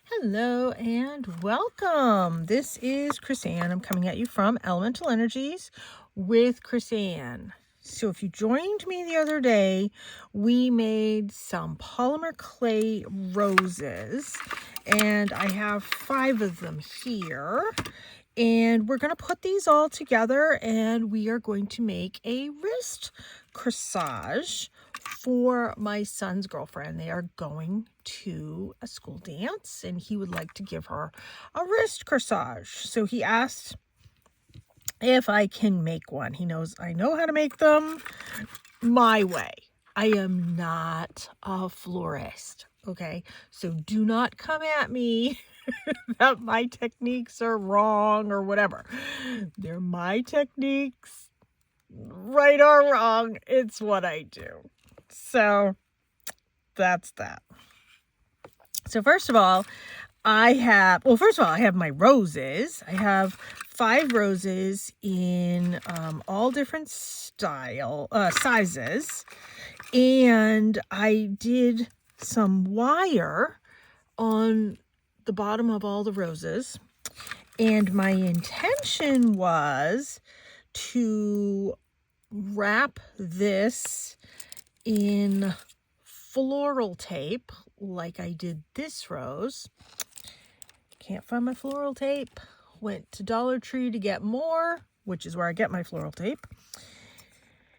Hello and welcome. This is Chris Ann. I'm coming at you from Elemental Energies with Chris Ann. So if you joined me the other day, we made some polymer clay roses, and I have 5 of them here. And we're going to put these all together, and we are going to make a wrist corsage for my son's girlfriend. They are going to a school dance, and he would like to give her a wrist corsage. So he asked if I can make one. He knows I know how to make them my way. I am not a florist, okay? So do not come at me that my techniques are wrong or whatever. They're my techniques, right or wrong. It's what I do. So that's that. So first of all, I have my roses. I have 5 roses in all different sizes. And I did some wire on the bottom of all the roses. And my intention was to wrap this in floral tape like I did this rose. Can't find my floral tape. Went to Dollar Tree to get more, which is where I get my floral tape.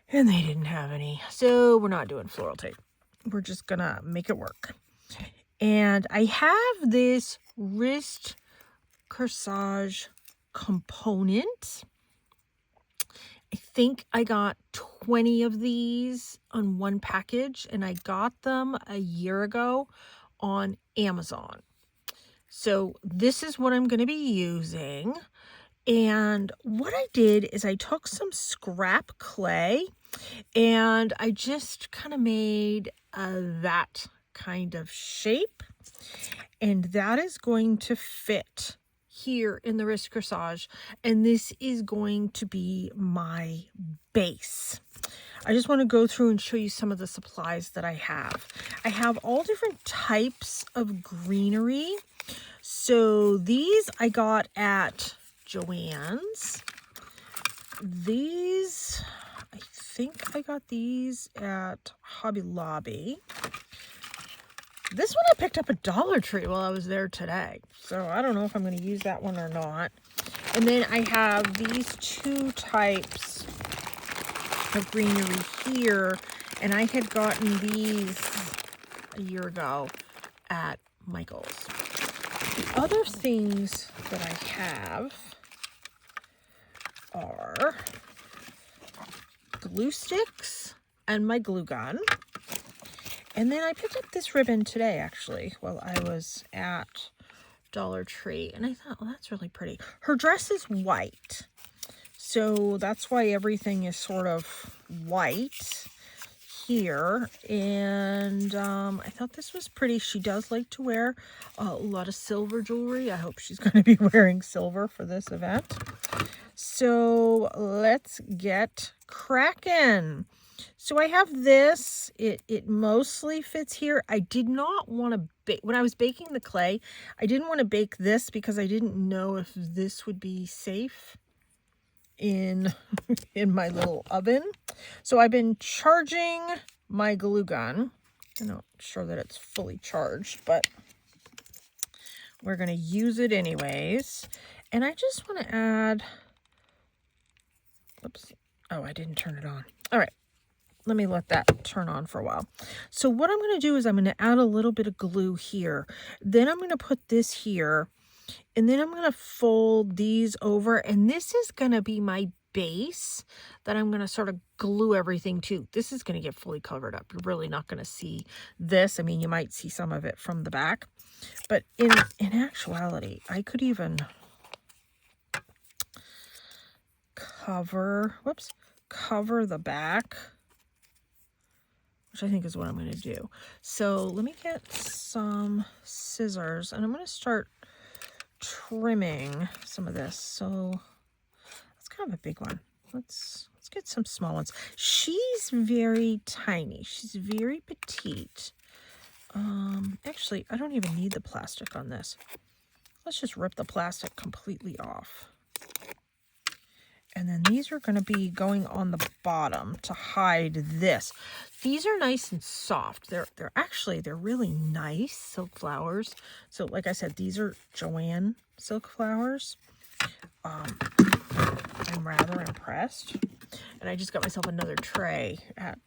And they didn't have any. So we're not doing floral tape. We're just gonna make it work. And I have this wrist corsage component. I think I got 20 of these on one package, and I got them a year ago on Amazon. So this is what I'm going to be using. And what I did is I took some scrap clay and I just kind of made that kind of shape. And that is going to fit here in the wrist corsage, and this is going to be my base. I just want to go through and show you some of the supplies that I have. I have all different types of greenery. So these I got at Joann's. These, I think I got these at Hobby Lobby. This one I picked up at Dollar Tree while I was there today. So I don't know if I'm going to use that one or not. And then I have these 2 types of greenery here. And I had gotten these a year ago at Michael's. The other things that I have are glue sticks and my glue gun. And then I picked up this ribbon today, actually, while I was at Dollar Tree. And I thought, well, that's really pretty. Her dress is white. So that's why everything is sort of white here. And I thought this was pretty. She does like to wear a lot of silver jewelry. I hope she's going to be wearing silver for this event. So let's get cracking. So I have this. It mostly fits here. I did not want to bake. When I was baking the clay, I didn't want to bake this because I didn't know if this would be safe in my little oven. So I've been charging my glue gun. I'm not sure that it's fully charged, but we're going to use it anyways. And I just want to add, oops. Oh, I didn't turn it on. All right. Let me let that turn on for a while. So what I'm going to do is I'm going to add a little bit of glue here. Then I'm going to put this here. And then I'm going to fold these over. And this is going to be my base that I'm going to sort of glue everything to. This is going to get fully covered up. You're really not going to see this. I mean, you might see some of it from the back. But in actuality, I could even cover the back, which I think is what I'm going to do. So let me get some scissors, and I'm going to start trimming some of this. So that's kind of a big one. Let's get some small ones. She's very tiny. She's very petite. Actually, I don't even need the plastic on this. Let's just rip the plastic completely off. And then these are going to be going on the bottom to hide this. These are nice and soft. They're really nice silk flowers. So like I said, these are Joanne silk flowers. I'm rather impressed. And I just got myself another tray at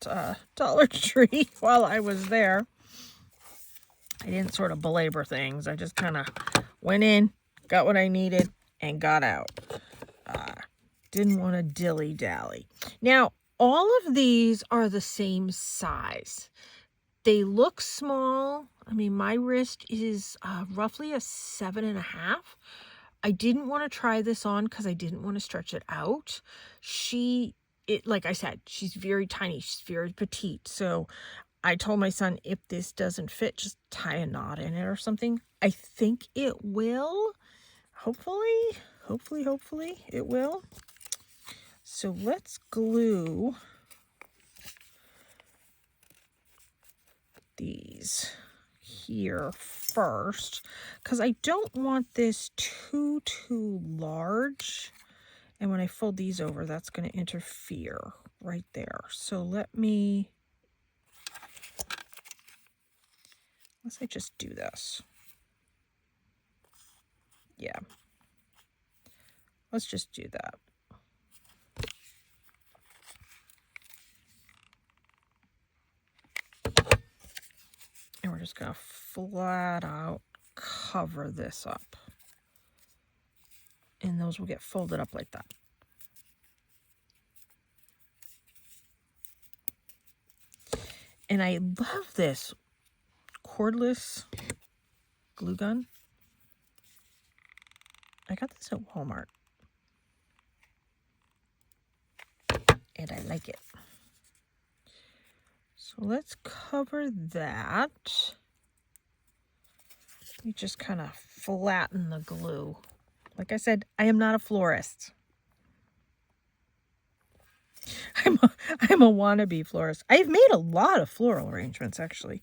Dollar Tree while I was there. I didn't sort of belabor things. I just kind of went in, got what I needed, and got out. Didn't want to dilly-dally. Now, all of these are the same size. They look small. I mean, my wrist is roughly a 7.5. I didn't want to try this on because I didn't want to stretch it out. Like I said, she's very tiny. She's very petite. So I told my son, if this doesn't fit, just tie a knot in it or something. I think it will. Hopefully it will. So let's glue these here first, because I don't want this too large. And when I fold these over, that's going to interfere right there. So let's say just do this. Yeah. Let's just do that. And we're just going to flat out cover this up. And those will get folded up like that. And I love this cordless glue gun. I got this at Walmart. And I like it. So let's cover that. You just kind of flatten the glue. Like I said, I am not a florist. I'm a wannabe florist. I've made a lot of floral arrangements, actually.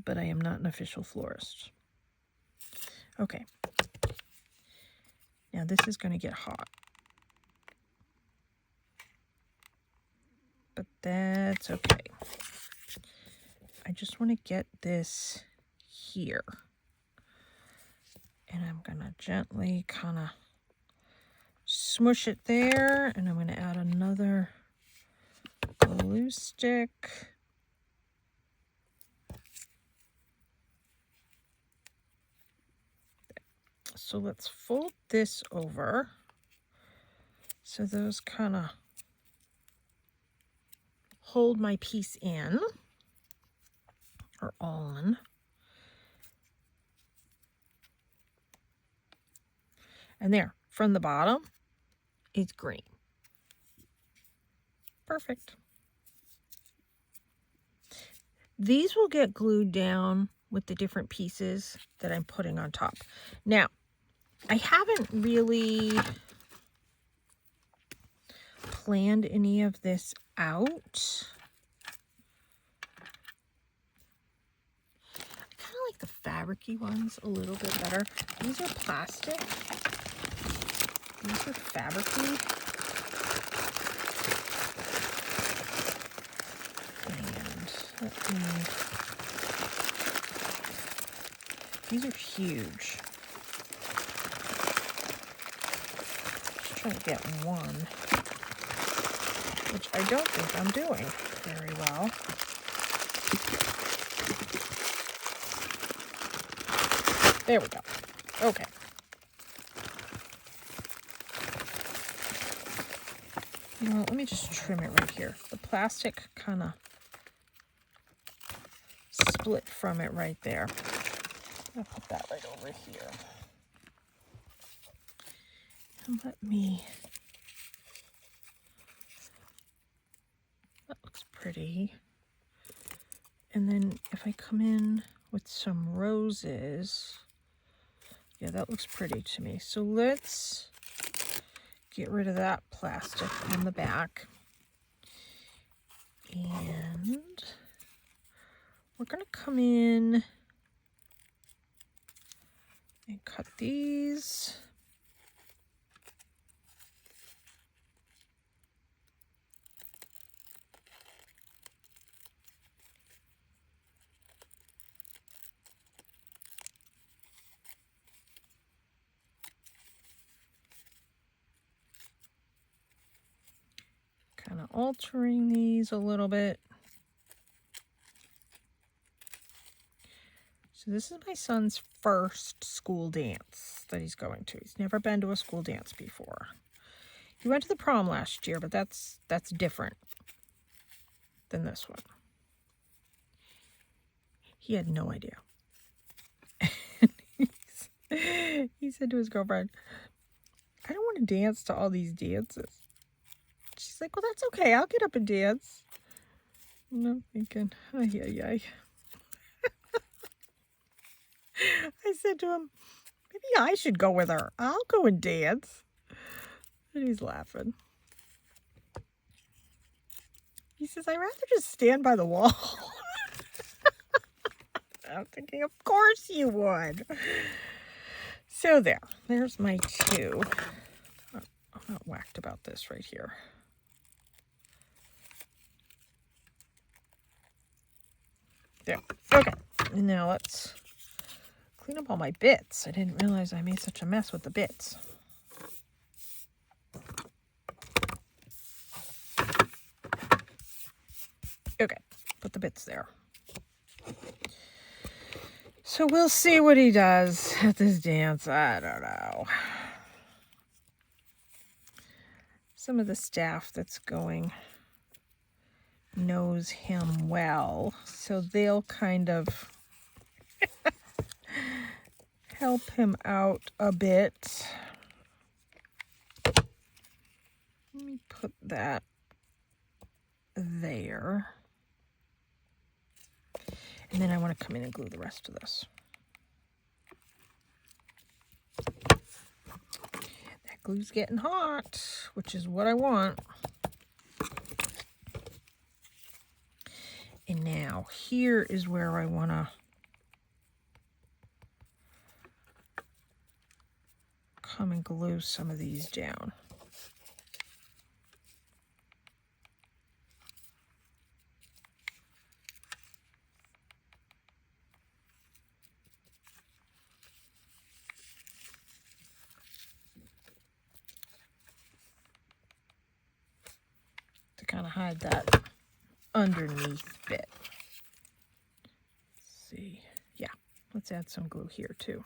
But I am not an official florist. Okay. Now this is going to get hot. But that's okay. I just want to get this here. And I'm going to gently kind of smush it there. And I'm going to add another glue stick. So let's fold this over. So those kind of hold my piece in or on. And there, from the bottom, it's green. Perfect. These will get glued down with the different pieces that I'm putting on top. Now, I haven't really planned any of this out. I kind of like the fabric-y ones a little bit better. These are plastic. These are fabric-y. And these are huge. Just trying to get one, which I don't think I'm doing very well. There we go. Okay. You know what, let me just trim it right here. The plastic kind of split from it right there. I'll put that right over here. And that looks pretty. And then if I come in with some roses, yeah, that looks pretty to me. So let's get rid of that plastic on the back. And we're going to come in and cut these. Kind of altering these a little bit. So this is my son's first school dance that he's going to. He's never been to a school dance before. He went to the prom last year, but that's different than this one. He had no idea. He said to his girlfriend, I don't want to dance to all these dances. She's like, well, that's okay. I'll get up and dance. And I'm thinking, ay, ay, ay. I said to him, maybe I should go with her. I'll go and dance. And he's laughing. He says, I'd rather just stand by the wall. I'm thinking, of course you would. So there's my two. I'm not whacked about this right here. There. Okay. Now let's clean up all my bits. I didn't realize I made such a mess with the bits. Okay. Put the bits there. So we'll see what he does at this dance. I don't know. Some of the staff that's going knows him well, so they'll kind of help him out a bit. Let me put that there. And then I want to come in and glue the rest of this. That glue's getting hot, which is what I want. And now here is where I want to come and glue some of these down. Kind of hide that underneath bit. Let's see. Yeah, let's add some glue here too.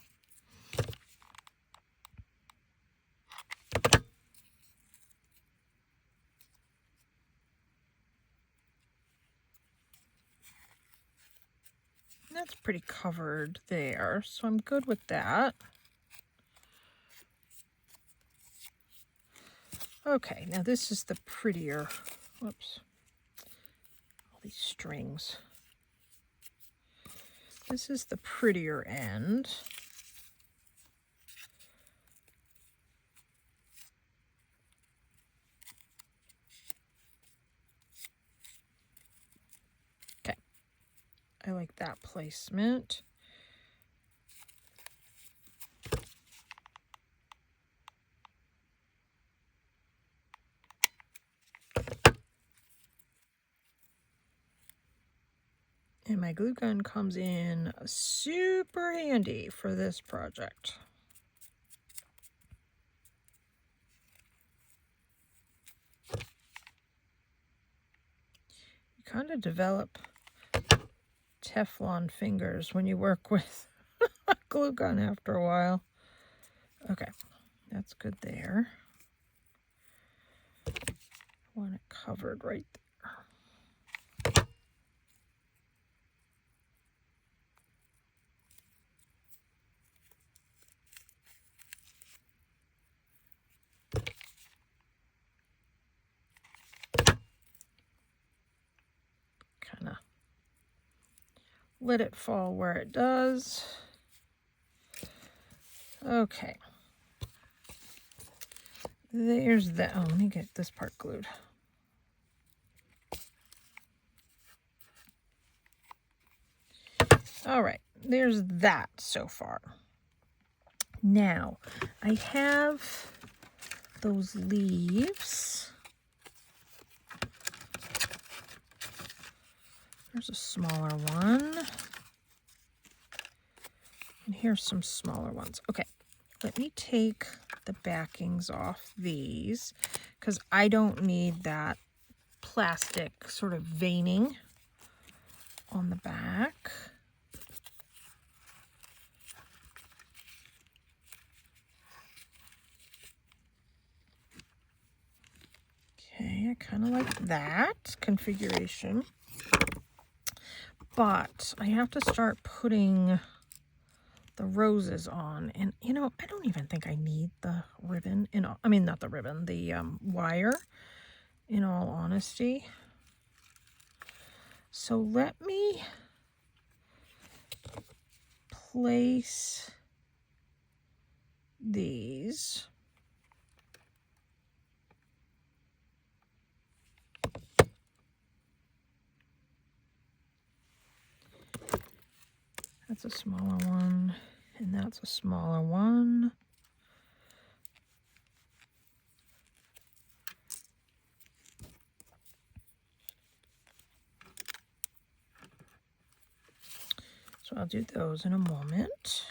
That's pretty covered there, so I'm good with that. Okay, now this is the prettier. Whoops. All these strings. This is the prettier end. Okay. I like that placement. And my glue gun comes in super handy for this project. You kind of develop Teflon fingers when you work with a glue gun after a while. Okay, that's good there. I want it covered right there. Kind of let it fall where it does. Okay. There's that. Oh, let me get this part glued. All right, there's that so far. Now, I have those leaves. There's a smaller one. And here's some smaller ones. Okay, let me take the backings off these because I don't need that plastic sort of veining on the back. Okay, I kind of like that configuration. But I have to start putting the roses on. And, you know, I don't even think I need the ribbon. I mean, not the ribbon, the wire, in all honesty. So let me place these. That's a smaller one, and that's a smaller one. So I'll do those in a moment.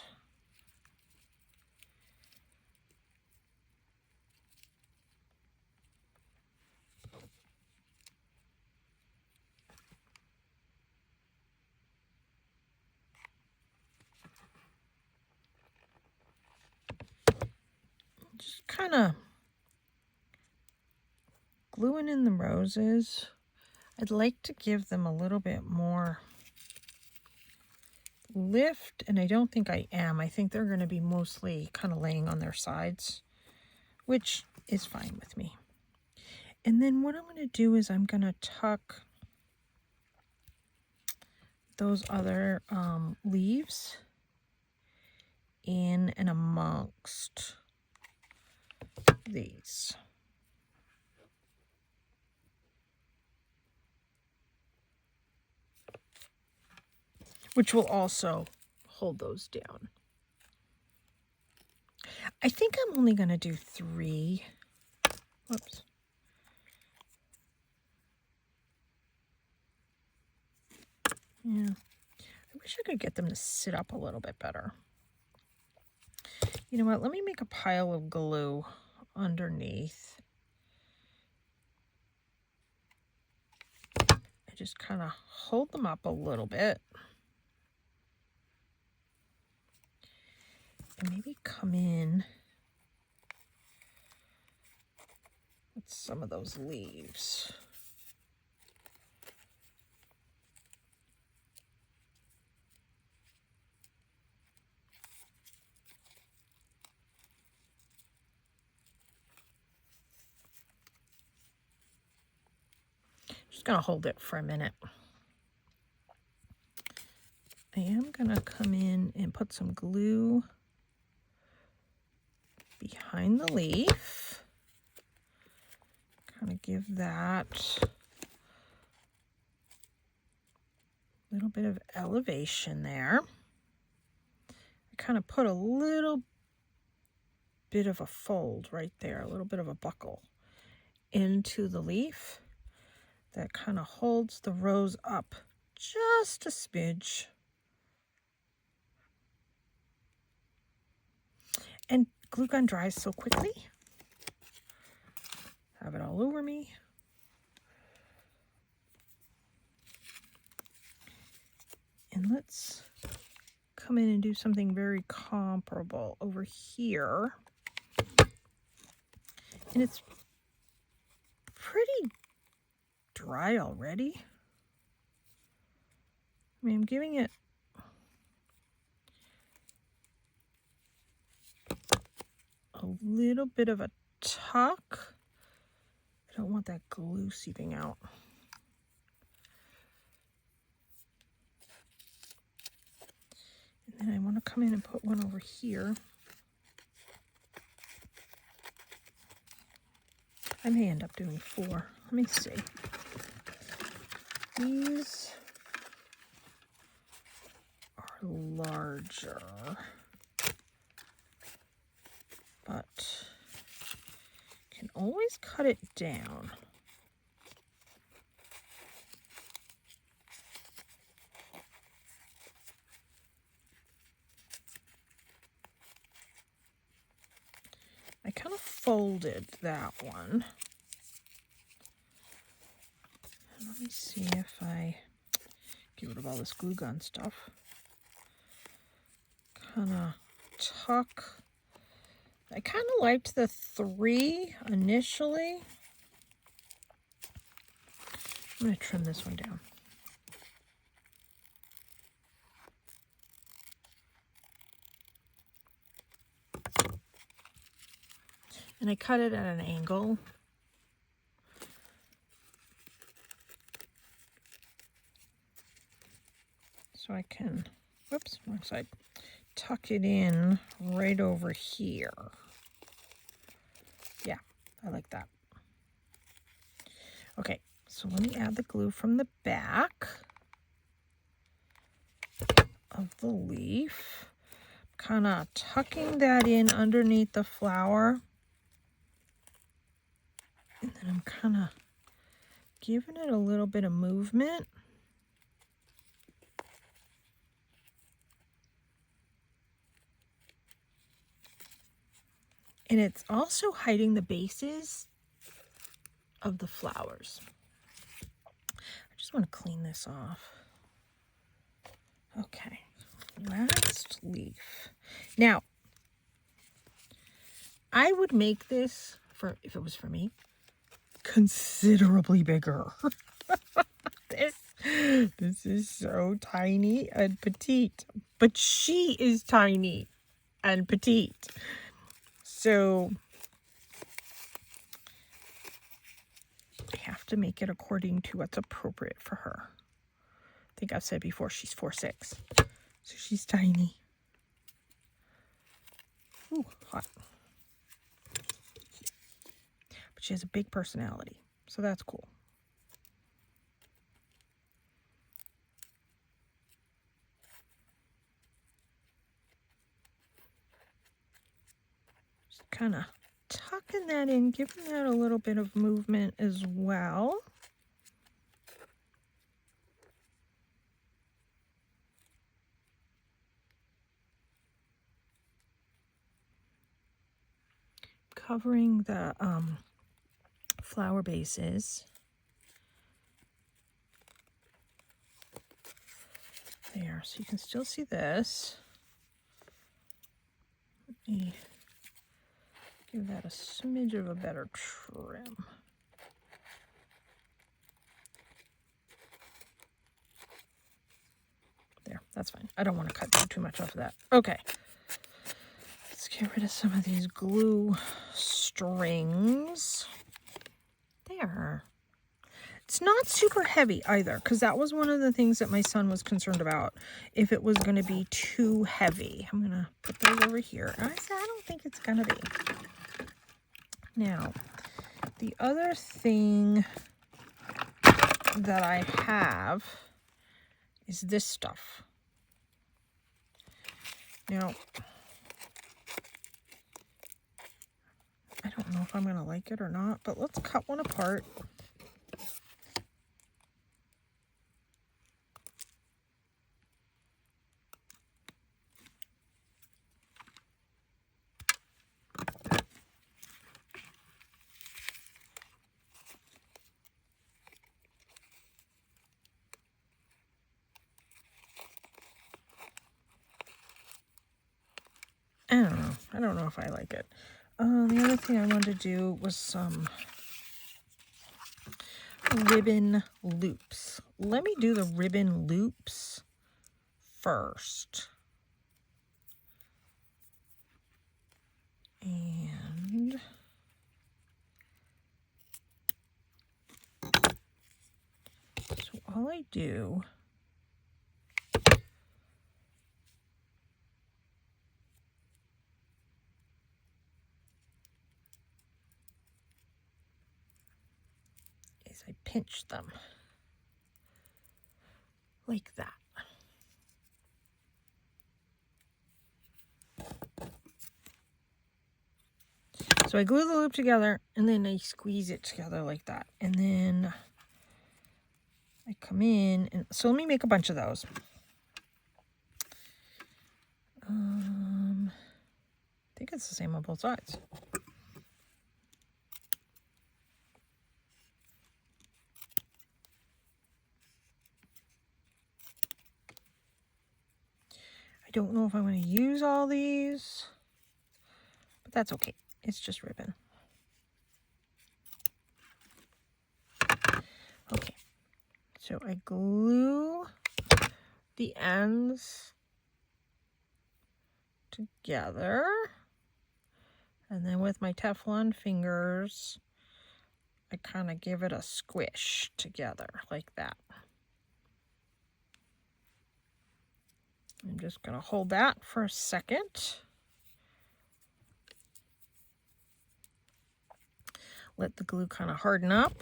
Just kind of gluing in the roses. I'd like to give them a little bit more lift, and I don't think I am. I think they're going to be mostly kind of laying on their sides, which is fine with me. And then what I'm going to do is I'm going to tuck those other leaves in and amongst these. Which will also hold those down. I think I'm only going to do 3. Whoops. Yeah. I wish I could get them to sit up a little bit better. You know what? Let me make a pile of glue underneath. I just kind of hold them up a little bit. And maybe come in with some of those leaves. Just going to hold it for a minute. I am going to come in and put some glue behind the leaf. Kind of give that a little bit of elevation there. I kind of put a little bit of a fold right there, a little bit of a buckle into the leaf that kind of holds the rose up just a smidge. And glue gun dries so quickly. Have it all over me. And let's come in and do something very comparable over here. And it's pretty dry already. I mean, I'm giving it a little bit of a tuck. I don't want that glue seeping out. And then I want to come in and put one over here. I may end up doing 4. Let me see. These are larger, but can always cut it down. I kind of folded that one. Let me see if I get rid of all this glue gun stuff. Kind of tuck. I kind of liked the 3 initially. I'm going to trim this one down. And I cut it at an angle. So I can, whoops, wrong side, tuck it in right over here. Yeah, I like that. Okay, so let me add the glue from the back of the leaf. Kind of tucking that in underneath the flower. And then I'm kind of giving it a little bit of movement. And it's also hiding the bases of the flowers. I just want to clean this off. Okay, last leaf. Now, I would make this, for if it was for me, considerably bigger. This is so tiny and petite, but she is tiny and petite. So I have to make it according to what's appropriate for her. I think I've said before she's 4'6", so she's tiny. Ooh, hot. But she has a big personality, so that's cool. Just kind of tucking that in, giving that a little bit of movement as well. Covering the flower bases. There, so you can still see this. Let me give that a smidge of a better trim. There, that's fine. I don't want to cut too much off of that. Okay. Let's get rid of some of these glue strings. There. It's not super heavy either, because that was one of the things that my son was concerned about, if it was going to be too heavy. I'm going to put those over here. And I said, I don't think it's going to be. Now, the other thing that I have is this stuff. Now, I don't know if I'm going to like it or not, but let's cut one apart. I don't know if I like it. The other thing I wanted to do was some ribbon loops. Let me do the ribbon loops first. And so all I do is I pinch them like that. So I glue the loop together and then I squeeze it together like that. And then I come in and so let me make a bunch of those. I think it's the same on both sides. I don't know if I'm going to use all these, but that's okay. It's just ribbon. Okay, so I glue the ends together, and then with my Teflon fingers, I kind of give it a squish together like that. I'm just going to hold that for a second. Let the glue kind of harden up.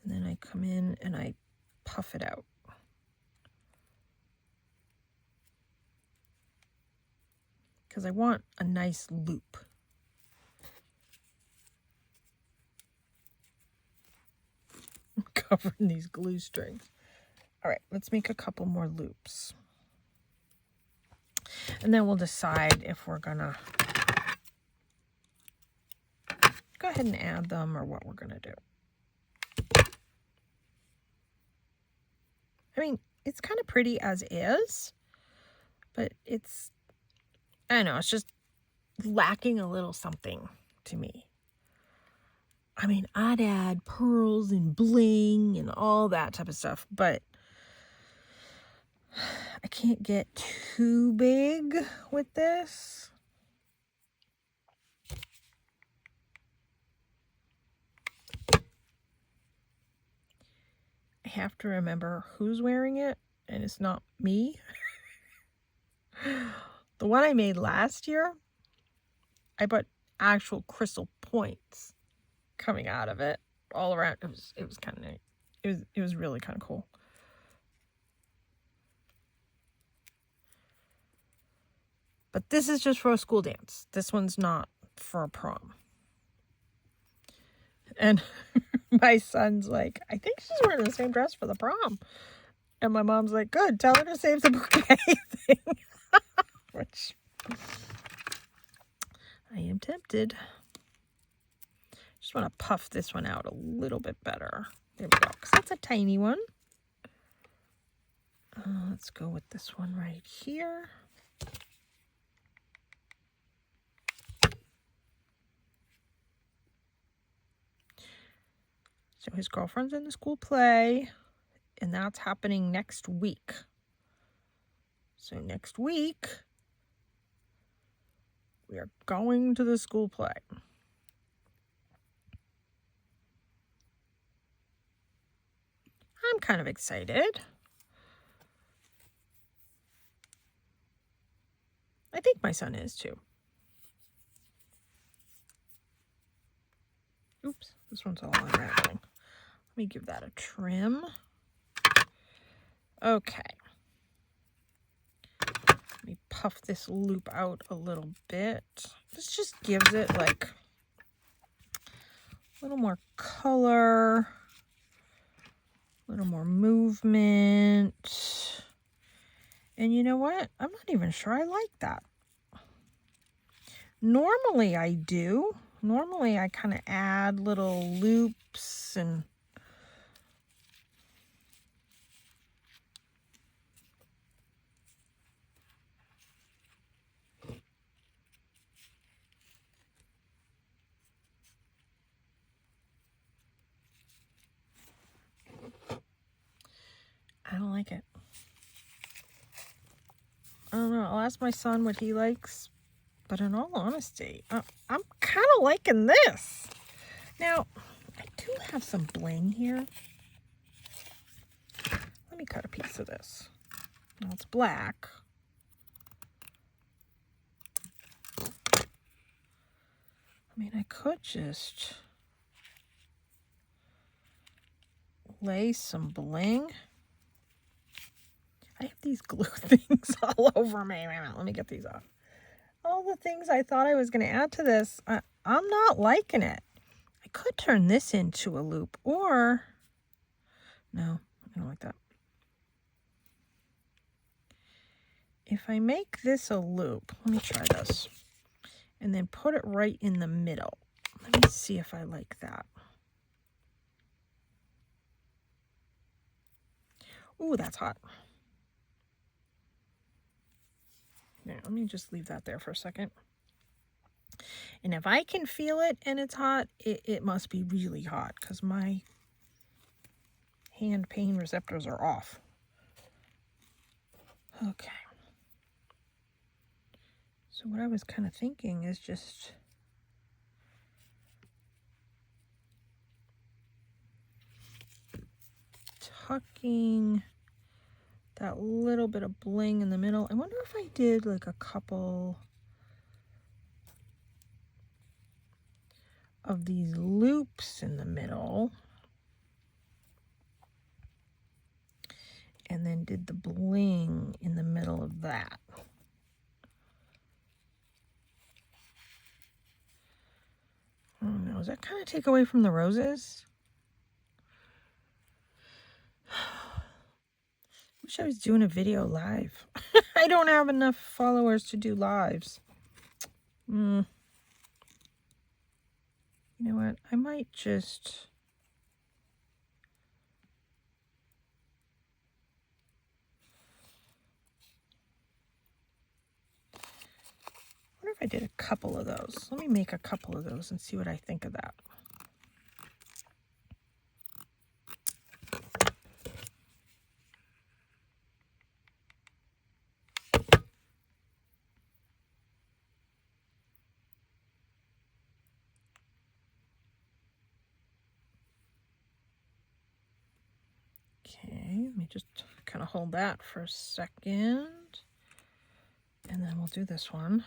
And then I come in and I puff it out. Because I want a nice loop. I'm covering these glue strings. All right, let's make a couple more loops. And then we'll decide if we're gonna go ahead and add them or what we're gonna do. I mean, it's kind of pretty as is, but it's, I don't know, it's just lacking a little something to me. I mean, I'd add pearls and bling and all that type of stuff, but I can't get too big with this. I have to remember who's wearing it, and it's not me. The one I made last year, I put actual crystal points coming out of it all around. It was kind of neat. It was really kind of cool. But this is just for a school dance. This one's not for a prom. And my son's like, I think she's wearing the same dress for the prom. And my mom's like, good, tell her to save the bouquet thing. Which I am tempted. Just want to puff this one out a little bit better. There we go, because that's a tiny one. Let's go with this one right here. So his girlfriend's in the school play, and that's happening next week. So next week, we are going to the school play. I'm kind of excited. I think my son is too. Oops, this one's all unraveling. Let me give that a trim. Okay. Let me puff this loop out a little bit. This just gives it like a little more color, a little more movement. And you know what? I'm not even sure I like that. Normally I do. Normally I kind of add little loops and I don't like it. I don't know. I'll ask my son what he likes. But in all honesty, I'm kind of liking this. Now, I do have some bling here. Let me cut a piece of this. Now it's black. I mean, I could just lay some bling. I have these glue things all over me. Wait a minute, let me get these off. All the things I thought I was going to add to this, I'm not liking it. I could turn this into a loop, or no, I don't like that. If I make this a loop, let me try this, and then put it right in the middle. Let me see if I like that. Ooh, that's hot. Now, let me just leave that there for a second. And if I can feel it and it's hot, it must be really hot, because my hand pain receptors are off. Okay. So what I was kind of thinking is just tucking that little bit of bling in the middle. I wonder if I did like a couple of these loops in the middle and then did the bling in the middle of that. I don't know, does that kind of take away from the roses? Wish I was doing a video live. I don't have enough followers to do lives. You know what? I might just... I wonder if I did a couple of those. Let me make a couple of those and see what I think of that. Okay, let me just kind of hold that for a second. And then we'll do this one.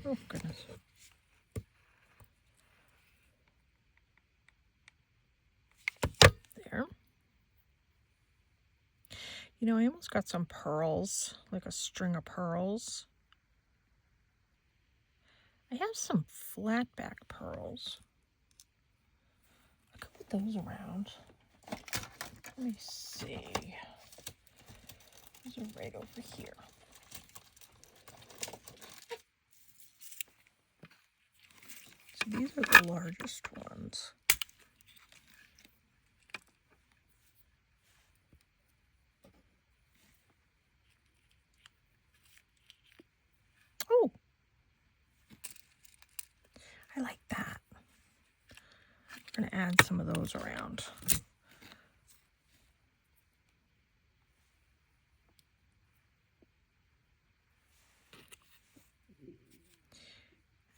Oh, goodness. There. You know, I almost got some pearls, like a string of pearls. I have some flat back pearls. I could put those around. Let me see. Those are right over here. So these are the largest ones. Oh, I like that. I'm going to add some of those around.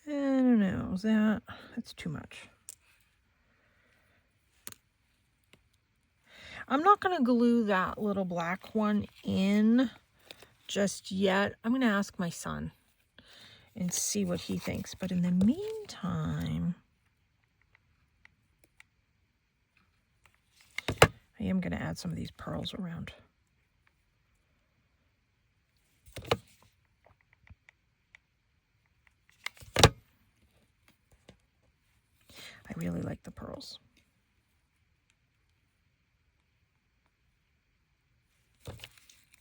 I don't know, that's too much. I'm not going to glue that little black one in just yet. I'm going to ask my son and see what he thinks. But in the meantime, I am going to add some of these pearls around. I really like the pearls.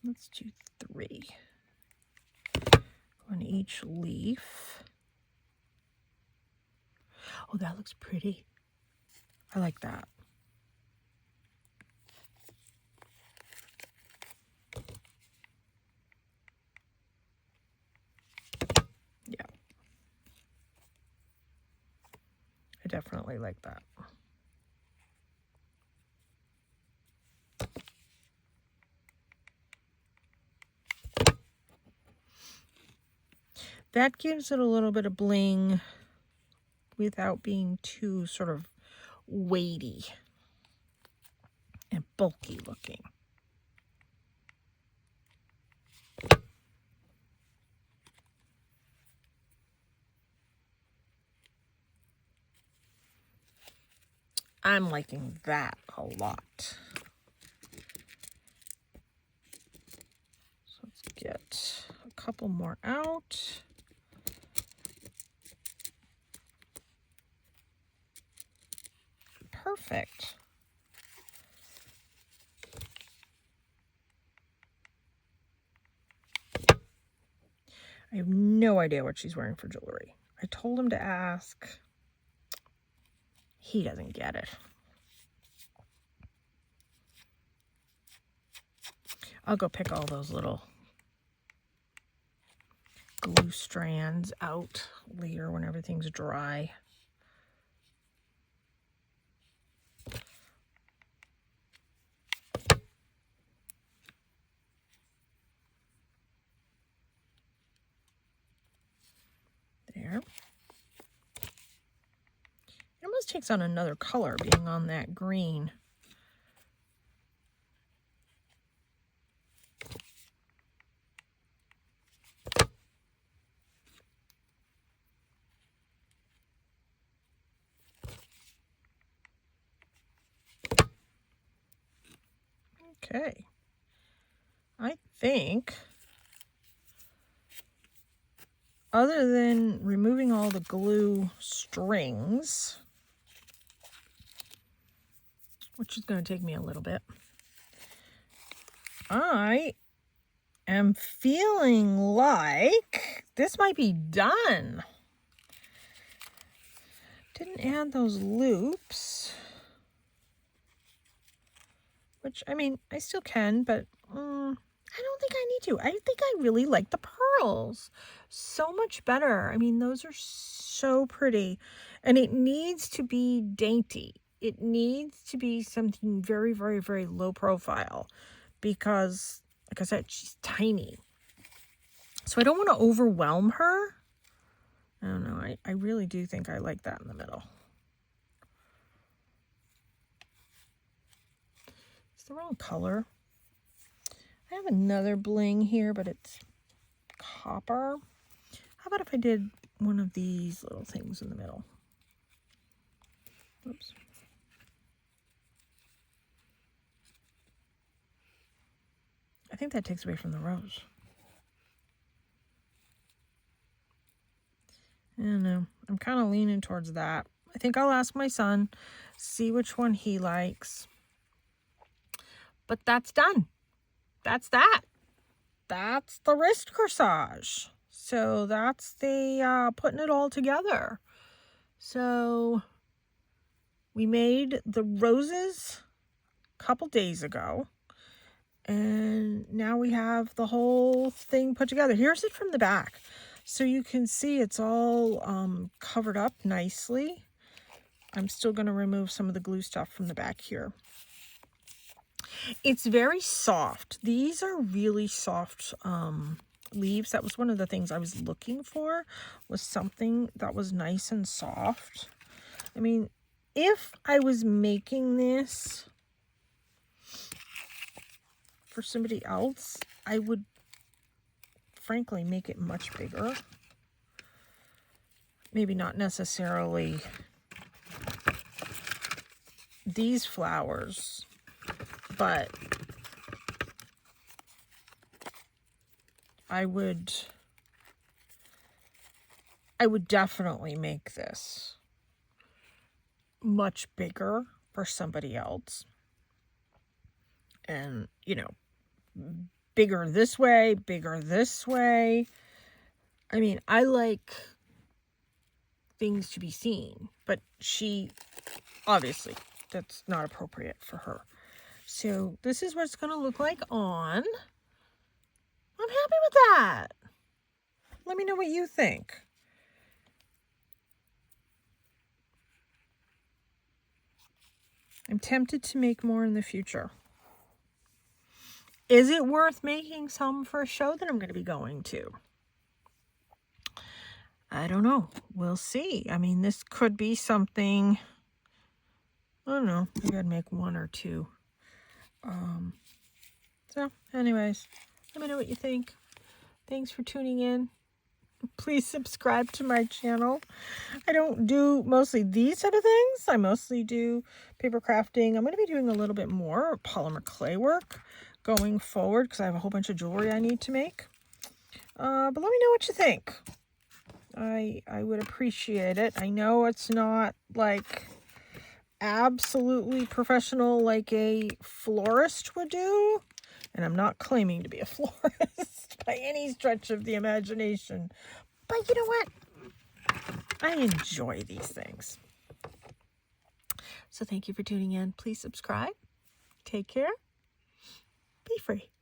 Let's do 3 on each leaf. Oh, that looks pretty. I like that. Yeah. I definitely like that. That gives it a little bit of bling without being too sort of weighty and bulky looking. I'm liking that a lot. couple more out. Perfect. I have no idea what she's wearing for jewelry. I told him to ask. He doesn't get it. I'll go pick all those little glue strands out later when everything's dry. There. It almost takes on another color being on that green. Okay. I think, other than removing all the glue strings, which is going to take me a little bit, I am feeling like this might be done. Didn't add those loops, which, I mean, I still can, but I don't think I need to. I think I really like the pearls so much better. I mean, those are so pretty, and it needs to be dainty. It needs to be something very, very, very low profile because, like I said, she's tiny. So I don't want to overwhelm her. I don't know. I really do think I like that in the middle. It's the wrong color. I have another bling here, but it's copper. How about if I did one of these little things in the middle? Oops. I think that takes away from the rose. I don't know. I'm kind of leaning towards that. I think I'll ask my son, see which one he likes. But that's done. That's that. That's the wrist corsage. So that's the putting it all together. So we made the roses a couple days ago. And now we have the whole thing put together. Here's it from the back. So you can see it's all covered up nicely. I'm still going to remove some of the glue stuff from the back here. It's very soft. These are really soft leaves. That was one of the things I was looking for, was something that was nice and soft. I mean, if I was making this for somebody else, I would frankly make it much bigger. Maybe not necessarily these flowers, but I would definitely make this much bigger for somebody else. And, you know, bigger this way, bigger this way. I mean, I like things to be seen, but she, obviously, that's not appropriate for her. So this is what it's going to look like on. I'm happy with that. Let me know what you think. I'm tempted to make more in the future. Is it worth making some for a show that I'm going to be going to? I don't know. We'll see. I mean, this could be something, I don't know, maybe I'd make one or two. So anyways, let me know what you think. Thanks for tuning in. Please subscribe to my channel. I don't do mostly these type of things. I mostly do paper crafting. I'm going to be doing a little bit more polymer clay work going forward because I have a whole bunch of jewelry I need to make. But let me know what you think. I would appreciate it. I know it's not like absolutely professional like a florist would do, and I'm not claiming to be a florist by any stretch of the imagination. But you know what? I enjoy these things. So thank you for tuning in. Please subscribe. Take care. Be free.